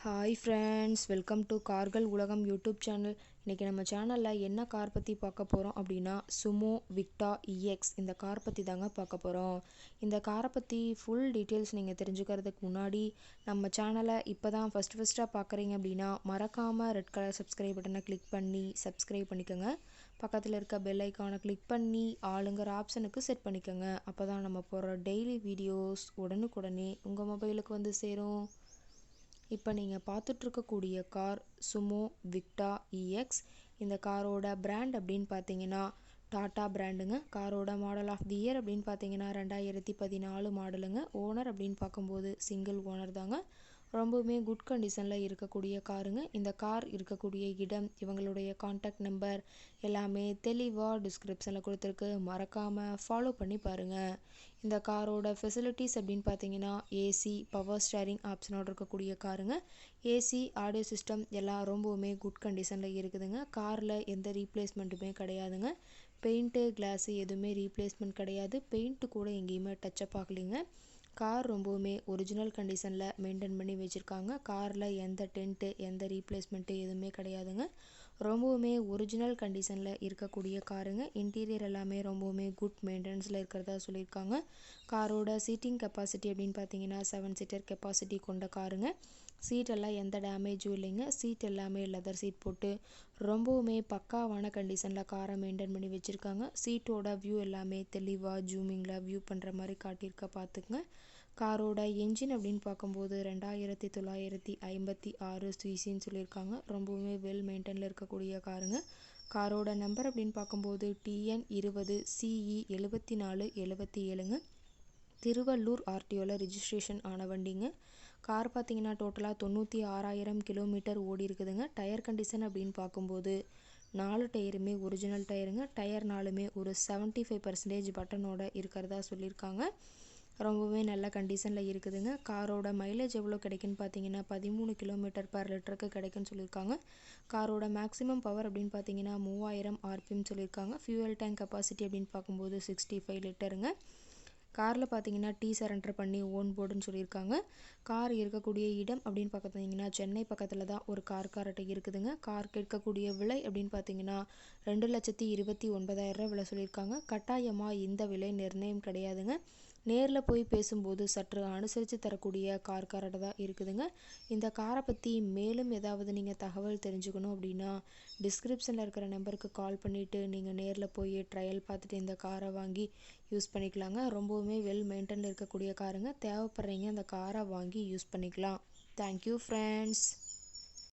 Hi friends, welcome to கார்கள் உலகம் YouTube channel. இன்றைக்கி நம்ம சேனலில் என்ன கார் பற்றி பார்க்க போகிறோம் அப்படின்னா சுமோ விக்டா இஎக்ஸ் இந்த கார் பற்றி தாங்க பார்க்க போகிறோம். இந்த காரை பற்றி ஃபுல் டீட்டெயில்ஸ் நீங்கள் தெரிஞ்சுக்கிறதுக்கு முன்னாடி நம்ம சேனலை இப்போ தான் ஃபஸ்ட்டாக பார்க்குறீங்க அப்படின்னா மறக்காமல் ரெட் கலர் சப்ஸ்கிரைப் பட்டனை கிளிக் பண்ணி சப்ஸ்கிரைப் பண்ணிக்கோங்க. பக்கத்தில் இருக்க பெல் ஐக்கானை கிளிக் பண்ணி ஆளுங்கிற ஆப்ஷனுக்கு செட் பண்ணிக்கோங்க. அப்போ தான் நம்ம போகிற டெய்லி வீடியோஸ் உடனுக்குடனே உங்கள் மொபைலுக்கு வந்து சேரும். இப்போ நீங்கள் பார்த்துட்ருக்கக்கூடிய கார் சுமோ விக்டா இஎக்ஸ். இந்த காரோட பிராண்ட் அப்படின்னு பார்த்தீங்கன்னா டாட்டா பிராண்டுங்க. காரோட மாடல் ஆஃப் தி இயர் அப்படின்னு பார்த்தீங்கன்னா 2014 மாடலுங்க. ஓனர் அப்படின்னு பார்க்கும்போது சிங்கிள் ஓனர் தாங்க. ரொம்பவுமே குட் கண்டிஷனில் இருக்கக்கூடிய காருங்க. இந்த கார் இருக்கக்கூடிய இடம், இவங்களுடைய காண்டாக்ட் நம்பர் எல்லாமே தெளிவாக டிஸ்கிரிப்ஷனில் கொடுத்துருக்கு. மறக்காமல் ஃபாலோ பண்ணி பாருங்கள். இந்த காரோட ஃபெசிலிட்டிஸ் அப்படின்னு பார்த்தீங்கன்னா ஏசி, பவர் ஸ்டேரிங் ஆப்ஷனோடு இருக்கக்கூடிய காருங்க. ஏசி, ஆடியோ சிஸ்டம் எல்லாம் ரொம்பவுமே குட் கண்டிஷனில் இருக்குதுங்க. காரில் எந்த ரீப்ளேஸ்மெண்ட்டுமே கிடையாதுங்க. பெயிண்ட்டு, கிளாஸு எதுவுமே ரீப்ளேஸ்மெண்ட் கிடையாது. பெயிண்ட்டு கூட எங்கேயுமே டச்சப் ஆகலைங்க. கார் ரொம்பவுமே ஒரிஜினல் கண்டிஷனில் மெயின்டைன் பண்ணி வச்சுருக்காங்க. காரில் எந்த டென்ட்டு, எந்த ரீப்ளேஸ்மெண்ட்டு எதுவுமே கிடையாதுங்க. ரொம்பவுமே ஒரிஜினல் கண்டிஷனில் இருக்கக்கூடிய காருங்க. இன்டீரியர் எல்லாமே ரொம்பவுமே குட் மெயின்டெனன்ஸில் இருக்கிறதா சொல்லியிருக்காங்க. காரோட சீட்டிங் கெப்பாசிட்டி அப்படின்னு பார்த்தீங்கன்னா 7 சீட்டர் கெப்பாசிட்டி கொண்ட காருங்க. சீட்டெல்லாம் எந்த டேமேஜும் இல்லைங்க. சீட் எல்லாமே லெதர் சீட் போட்டு ரொம்பவுமே பக்காவான கண்டிஷனில் காரை மெயின்டைன் பண்ணி வச்சுருக்காங்க. சீட்டோட வியூ எல்லாமே தெளிவாக ஜூமிங்கில் வியூ பண்ணுற மாதிரி காட்டியிருக்க பார்த்துக்குங்க. காரோட என்ஜின் அப்படின்னு பார்க்கும்போது 2956 சிசின்னு சொல்லியிருக்காங்க. ரொம்பவுமே வெல் மெயின்டைனில் இருக்கக்கூடிய காருங்க. காரோட நம்பர் அப்படின்னு பார்க்கும்போது TN20 CE 7477ங்க. திருவள்ளூர் ஆர்டிஓவில் ரிஜிஸ்ட்ரேஷன் ஆன வண்டிங்க. கார் பார்த்தீங்கன்னா டோட்டலாக 96,000 கிலோமீட்டர் ஓடி இருக்குதுங்க. டயர் கண்டிஷன் அப்படின்னு பார்க்கும்போது 4 டயருமே ஒரிஜினல் டயருங்க. டயர் 4மே ஒரு 75% பட்டனோட இருக்கிறதா சொல்லியிருக்காங்க. ரொம்பவே நல்ல கண்டிஷனில் இருக்குதுங்க. காரோட மைலேஜ் எவ்வளோ கிடைக்குன்னு பார்த்தீங்கன்னா 13 km/லிட்டருக்கு கிடைக்குன்னு சொல்லியிருக்காங்க. காரோட மேக்ஸிமம் பவர் அப்படின்னு பார்த்தீங்கன்னா 3000 RPM சொல்லியிருக்காங்க. ஃபியூவல் டேங்க் கெப்பாசிட்டி அப்படின்னு பார்க்கும்போது 65 லிட்டருங்க. காரில் பார்த்தீங்கன்னா டீ சரண்டர் பண்ணி ஓன் போர்டுன்னு சொல்லியிருக்காங்க. கார் இருக்கக்கூடிய இடம் அப்படின்னு பார்த்தீங்கன்னா சென்னை பக்கத்தில் தான் ஒரு கார்கிட்ட இருக்குதுங்க. கார் கேட்கக்கூடிய விலை அப்படின்னு பார்த்தீங்கன்னா 2,29,000 விலை சொல்லியிருக்காங்க. கட்டாயமாக இந்த விலை நிர்ணயம் கிடையாதுங்க. நேரில் போய் பேசும்போது சற்று அனுசரித்து தரக்கூடிய கார்கிட்ட தான் இருக்குதுங்க. இந்த காரை பற்றி மேலும் ஏதாவது நீங்கள் தகவல் தெரிஞ்சுக்கணும் அப்படின்னா டிஸ்கிரிப்ஷனில் இருக்கிற நம்பருக்கு கால் பண்ணிவிட்டு நீங்கள் நேரில் போய் ட்ரையல் பார்த்துட்டு இந்த காரை வாங்கி யூஸ் பண்ணிக்கலாங்க. ரொம்பவுமே வெல் மெயின்டைனில் இருக்கக்கூடிய காருங்க. தேவைப்படுறீங்க இந்த காரை வாங்கி யூஸ் பண்ணிக்கலாம். Thank you friends.